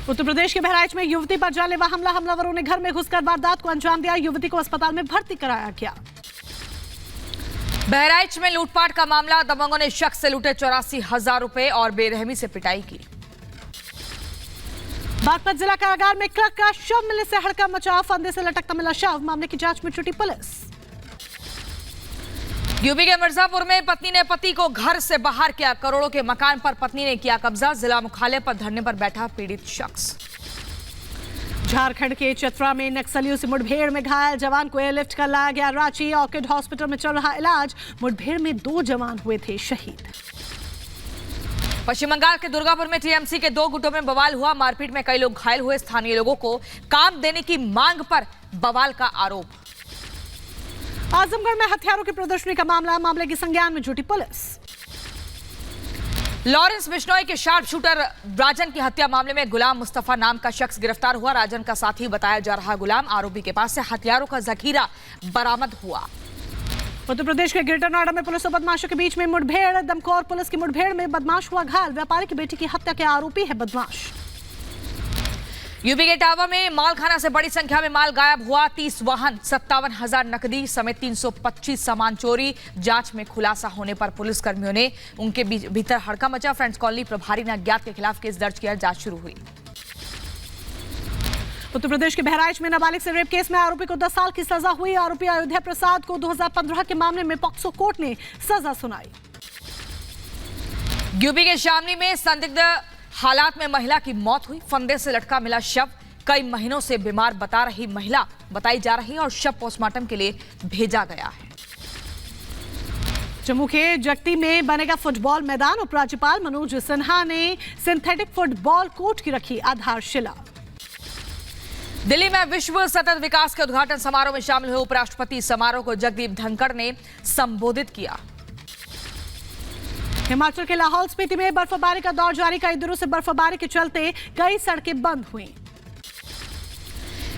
उत्तर प्रदेश के बहराइच में युवती पर जानलेवा हमला, हमलावरों ने घर में घुसकर वारदात को अंजाम दिया। युवती को अस्पताल में भर्ती कराया गया। बहराइच में लूटपाट का मामला, दबंगों ने शख्स से लूटे 84,000 रुपए और बेरहमी से पिटाई की। बागपत जिला कारागार में क्लर्क का शव मिलने से हड़कंप मचा, फंदे से लटकता मिला शव, मामले की जांच में जुटी पुलिस। यूपी के मिर्जापुर में पत्नी ने पति को घर से बाहर किया, करोड़ों के मकान पर पत्नी ने किया कब्जा, जिला मुख्यालय पर धरने पर बैठा पीड़ित शख्स। झारखंड के चतरा में नक्सलियों से मुठभेड़ में घायल जवान को एयरलिफ्ट कर लाया गया रांची, ऑर्किड हॉस्पिटल में चल रहा इलाज। मुठभेड़ में 2 जवान हुए थे शहीद। पश्चिम बंगाल के दुर्गापुर में टीएमसी के 2 गुटों में बवाल हुआ, मारपीट में कई लोग घायल हुए। स्थानीय लोगों को काम देने की मांग पर बवाल का आरोप। आजमगढ़ में हथियारों की प्रदर्शनी का मामला, मामले की संज्ञान में जुटी पुलिस। लॉरेंस बिश्नोई के शार्प शूटर राजन की हत्या मामले में गुलाम मुस्तफा नाम का शख्स गिरफ्तार हुआ। राजन का साथी बताया जा रहा गुलाम आरोपी के पास से हथियारों का जखीरा बरामद हुआ। उत्तर प्रदेश के ग्रेटर नोएडा में पुलिस और बदमाशों के बीच में मुठभेड़, दमकौर पुलिस की मुठभेड़ में बदमाश हुआ घायल। व्यापारी की बेटी की हत्या के आरोपी है बदमाश। यूपी के इटावा में मालखाना से बड़ी संख्या में माल गायब हुआ, 30 वाहन, 57,000 नकदी समेत 325 सामान चोरी। जांच में खुलासा होने पर पुलिस कर्मियों ने उनके भीतर हड़कंप मचा। फ्रेंड्स कॉलोनी प्रभारी ने अज्ञात के खिलाफ केस दर्ज किया, जांच शुरू हुई। उत्तर प्रदेश के बहराइच में नाबालिग से रेप केस में आरोपी को 10 साल की सजा हुई। आरोपी अयोध्या प्रसाद को 2015 के मामले में पॉक्सो कोर्ट ने सजा सुनाई। यूपी के शामली में संदिग्ध हालात में महिला की मौत हुई, फंदे से लटका मिला शव। कई महीनों से बीमार बताई जा रही है और शव पोस्टमार्टम के लिए भेजा गया है। जम्मू के जगती में बनेगा फुटबॉल मैदान, उपराज्यपाल मनोज सिन्हा ने सिंथेटिक फुटबॉल कोर्ट की रखी आधारशिला। दिल्ली में विश्व सतत विकास के उद्घाटन समारोह में शामिल हुए उपराष्ट्रपति, समारोह को जगदीप धनखड़ ने संबोधित किया। हिमाचल के लाहौल स्पीति में बर्फबारी का दौर जारी, कई दिनों से बर्फबारी के चलते कई सड़कें बंद हुई।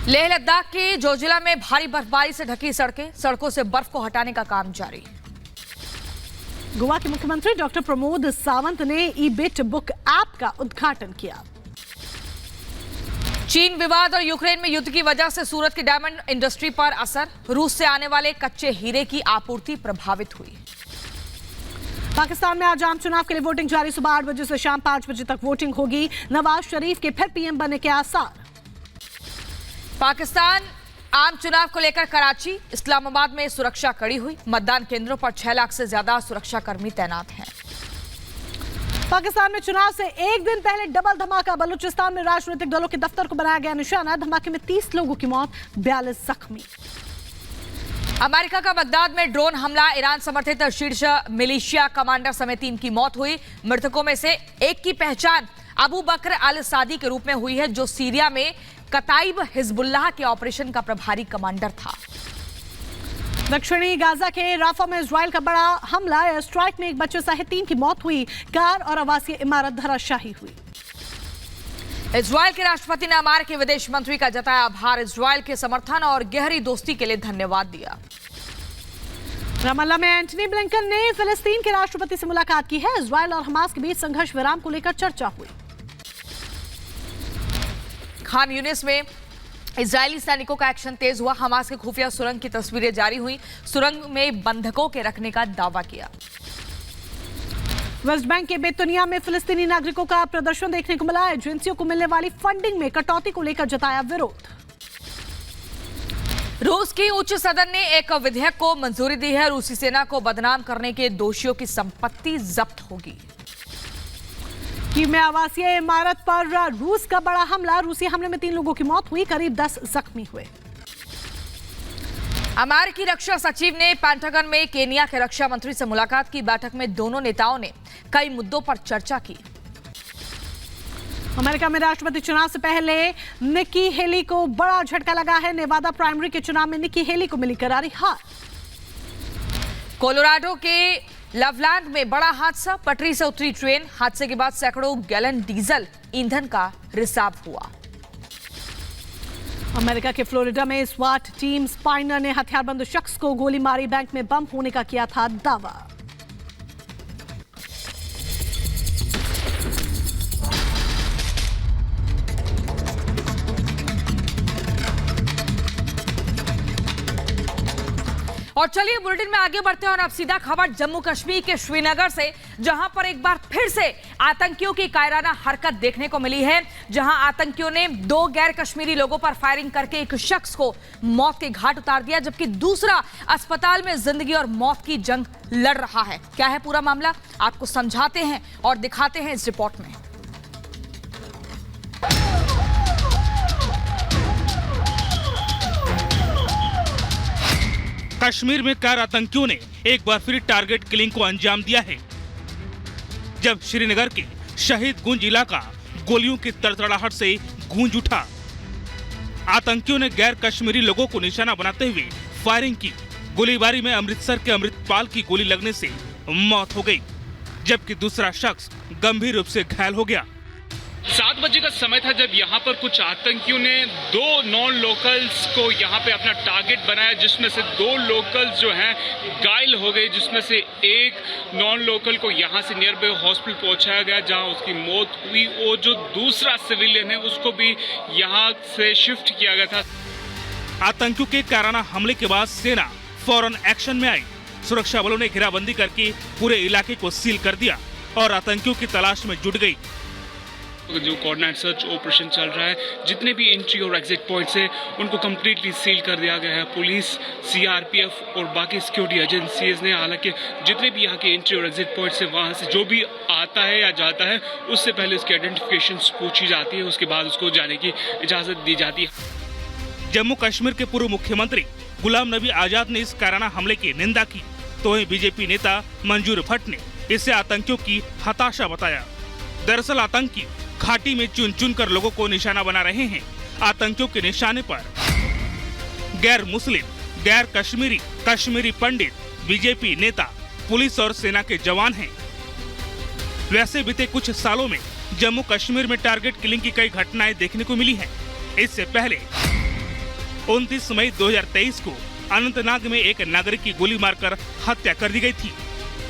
लेह लद्दाख की जोजिला में भारी बर्फबारी से ढकी सड़कों से बर्फ को हटाने का काम जारी। गोवा के मुख्यमंत्री डॉक्टर प्रमोद सावंत ने ई-बिट बुक ऐप का उद्घाटन किया। चीन विवाद और यूक्रेन में युद्ध की वजह से सूरत की डायमंड इंडस्ट्री पर असर, रूस से आने वाले कच्चे हीरे की आपूर्ति प्रभावित हुई। पाकिस्तान में आज आम चुनाव के लिए वोटिंग जारी, सुबह 8 बजे से शाम 5 बजे तक वोटिंग होगी। नवाज शरीफ के फिर पीएम बनने के आसार। पाकिस्तान आम चुनाव को लेकर कराची, इस्लामाबाद में सुरक्षा कड़ी हुई। मतदान केंद्रों पर 6 लाख से ज्यादा सुरक्षा कर्मी तैनात हैं। पाकिस्तान में चुनाव से एक दिन पहले डबल धमाका, बलूचिस्तान में राजनीतिक दलों के दफ्तर को बनाया गया निशाना। धमाके में 30 लोगों की मौत, 42 जख्मी। अमेरिका का बगदाद में ड्रोन हमला, ईरान समर्थित शीर्ष मिलिशिया कमांडर समेत 3 की मौत हुई। मृतकों में से एक की पहचान अबू बकर अल सादी के रूप में हुई है, जो सीरिया में कताइब हिजबुल्लाह के ऑपरेशन का प्रभारी कमांडर था। दक्षिणी गाजा के राफा में इजराइल का बड़ा हमला, एयर स्ट्राइक में एक बच्चे सहित 3 की मौत हुई। कार और आवासीय इमारत धराशायी हुई। इजराइल के राष्ट्रपति ने अमेरिकी विदेश मंत्री का जताया आभार, इजराइल के समर्थन और गहरी दोस्ती के लिए धन्यवाद दिया। रामल्ला में एंटनी ब्लिंकन ने फिलिस्तीन के राष्ट्रपति से मुलाकात की है। इजराइल और हमास के बीच संघर्ष विराम को लेकर चर्चा हुई। खान यूनिस में इजरायली सैनिकों का एक्शन तेज हुआ, हमास के खुफिया सुरंग की तस्वीरें जारी हुई। सुरंग में बंधकों के रखने का दावा किया। वेस्ट बैंक के बेतुनिया में फिलिस्तीनी नागरिकों का प्रदर्शन देखने को मिला। एजेंसियों को मिलने वाली फंडिंग में कटौती को लेकर जताया विरोध। रूस की उच्च सदन ने एक विधेयक को मंजूरी दी है, रूसी सेना को बदनाम करने के दोषियों की संपत्ति जब्त होगी। कीव में आवासीय इमारत पर रूस का बड़ा हमला, रूसी हमले में 3 लोगों की मौत हुई, करीब 10 जख्मी हुए। अमेरिकी रक्षा सचिव ने पेंटागन में केनिया के रक्षा मंत्री से मुलाकात की। बैठक में दोनों नेताओं ने कई मुद्दों पर चर्चा की। अमेरिका में राष्ट्रपति चुनाव से पहले निक्की हेली को बड़ा झटका लगा है। नेवादा प्राइमरी के चुनाव में निक्की हेली को मिली करारी हार। कोलोराडो के लवलैंड में बड़ा हादसा, पटरी से उतरी ट्रेन, हादसे के बाद सैकड़ों गैलन डीजल ईंधन का रिसाव हुआ। अमेरिका के फ्लोरिडा में स्वाट टीम स्पाइनर ने हथियारबंद शख्स को गोली मारी, बैंक में बम होने का किया था दावा। और चलिए बुलेटिन में आगे बढ़ते हैं और अब सीधा खबर जम्मू कश्मीर के श्रीनगर से, जहां पर एक बार फिर से आतंकियों की कायराना हरकत देखने को मिली है। जहां आतंकियों ने 2 गैर कश्मीरी लोगों पर फायरिंग करके एक शख्स को मौत के घाट उतार दिया, जबकि दूसरा अस्पताल में जिंदगी और मौत की जंग लड़ रहा है। क्या है पूरा मामला, आपको समझाते हैं और दिखाते हैं इस रिपोर्ट में। कश्मीर में कार आतंकियों ने एक बार फिर टारगेट किलिंग को अंजाम दिया है, जब श्रीनगर के शहीद गुंज इलाका गोलियों की तड़तड़ाहट से गूंज उठा। आतंकियों ने गैर कश्मीरी लोगों को निशाना बनाते हुए फायरिंग की। गोलीबारी में अमृतसर के अमृतपाल की गोली लगने से मौत हो गई, जबकि दूसरा शख्स गंभीर रूप से घायल हो गया। 7 बजे का समय था जब यहाँ पर कुछ आतंकियों ने 2 नॉन लोकल्स को यहाँ पे अपना टारगेट बनाया, जिसमें से 2 लोकल्स जो हैं घायल हो गए, जिसमें से एक नॉन लोकल को यहाँ से नियर बाय हॉस्पिटल पहुँचाया गया जहाँ उसकी मौत हुई। और जो दूसरा सिविलियन है उसको भी यहाँ से शिफ्ट किया गया था। आतंकियों के कायराना हमले के बाद सेना फौरन एक्शन में आई। सुरक्षा बलों ने घेराबंदी करके पूरे इलाके को सील कर दिया और आतंकियों की तलाश में जुट गई। जो कोऑर्डिनेट सर्च ऑपरेशन चल रहा है, जितने भी एंट्री और एग्जिट पॉइंट्स हैं उनको कम्प्लीटली सील कर दिया गया है। पुलिस, सीआरपीएफ और बाकी सिक्योरिटी एजेंसीज ने, हालांकि जितने भी यहाँ के एंट्री और एग्जिट पॉइंट्स हैं वहाँ से जो भी आता है या जाता है उससे पहले उसकी आइडेंटिफिकेशन पूछी जाती है, उसके बाद उसको जाने की इजाज़त दी जाती है। जम्मू कश्मीर के पूर्व मुख्यमंत्री गुलाम नबी आजाद ने इस कायराना हमले की निंदा की, तो वहीं बीजेपी नेता मंजूर भट्ट ने इसे आतंकियों की हताशा बताया। दरअसल आतंकी घाटी में चुन चुन कर लोगों को निशाना बना रहे हैं। आतंकियों के निशाने पर गैर मुस्लिम, गैर कश्मीरी, कश्मीरी पंडित, बीजेपी नेता, पुलिस और सेना के जवान हैं। वैसे बीते कुछ सालों में जम्मू कश्मीर में टारगेट किलिंग की कई घटनाएं देखने को मिली हैं। इससे पहले 29 मई 2023 को अनंतनाग में एक नागरिक की गोली मारकर हत्या कर दी गई थी।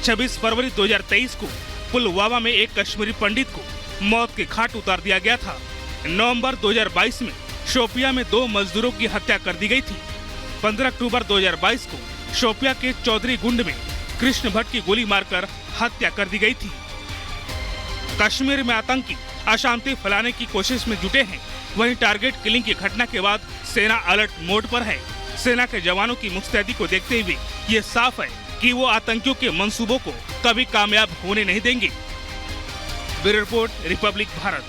26 फरवरी 2023 को पुलवामा में एक कश्मीरी पंडित को मौत के घाट उतार दिया गया था। नवंबर 2022 में शोपिया में 2 मजदूरों की हत्या कर दी गई थी। 15 अक्टूबर 2022 को शोपिया के चौधरी गुंड में कृष्ण भट्ट की गोली मारकर हत्या कर दी गई थी। कश्मीर में आतंकी अशांति फैलाने की कोशिश में जुटे हैं। वहीं टारगेट किलिंग की घटना के बाद सेना अलर्ट मोड पर है। सेना के जवानों की मुस्तैदी को देखते हुए ये साफ है कि वो आतंकियों के मंसूबों को कभी कामयाब होने नहीं देंगे। Bureau report, Republic Bharat.